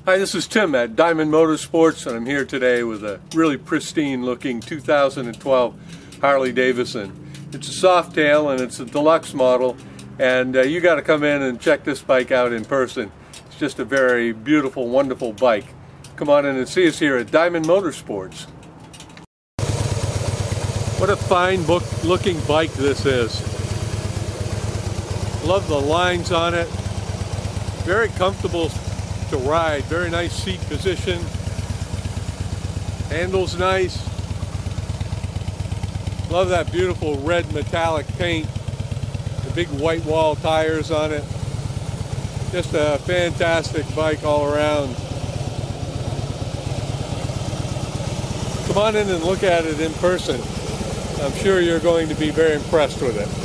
Hi, this is Tim at Diamond Motorsports, and I'm here today with a really pristine looking 2012 Harley Davidson. It's a Softail and it's a Deluxe model, and you got to come in and check this bike out in person. It's just a very beautiful, wonderful bike. Come on in and see us here at Diamond Motorsports. What a fine looking bike this is. Love the lines on it. Very comfortable to ride, very nice seat position, handles nice. Love that beautiful red metallic paint, the big white wall tires on it. Just a fantastic bike all around. Come on in and look at it in person. I'm sure you're going to be very impressed with it.